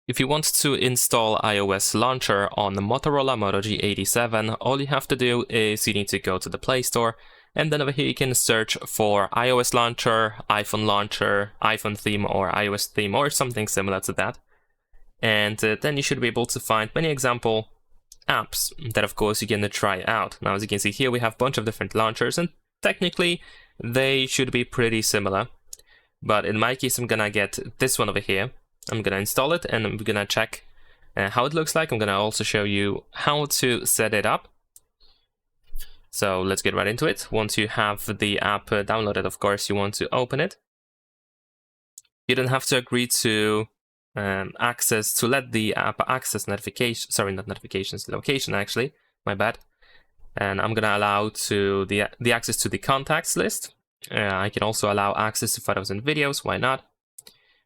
If you want to install iOS launcher on the Motorola Moto G87, all you have to do is you need to go to the Play Store, and then over here you can search for iOS launcher, iPhone theme, or iOS theme, or something similar to that. And then you should be able to find many example apps that of course you're going to try out. Now as you can see here we have a bunch of different launchers, and technically they should be pretty similar. But in my case I'm gonna get this one over here. I'm gonna install it and I'm gonna check how it looks like. I'm gonna also show you how to set it up. So let's get right into it. Once you have the app downloaded, of course you want to open it. You don't have to agree to let the app access notification, sorry, not notifications, location actually, my bad. And I'm gonna allow to the access to the contacts list. I can also allow access to photos and videos, why not?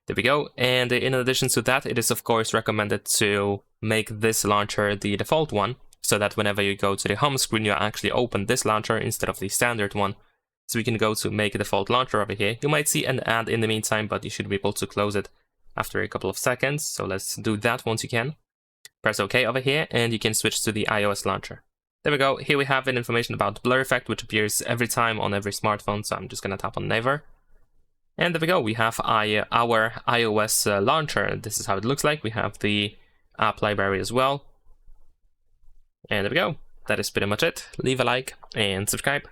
There we go. And in addition to that, it is of course recommended to make this launcher the default one, so that whenever you go to the home screen, you actually open this launcher instead of the standard one. So we can go to make a default launcher over here. You might see an ad in the meantime, but you should be able to close it after a couple of seconds. So let's do that once you can. Press OK over here, and you can switch to the iOS launcher. There we go. Here we have information about the blur effect, which appears every time on every smartphone. So I'm just gonna tap on Never. And there we go, we have our iOS launcher. This is how it looks like. We have the app library as well. And there we go. That is pretty much it. Leave a like and subscribe.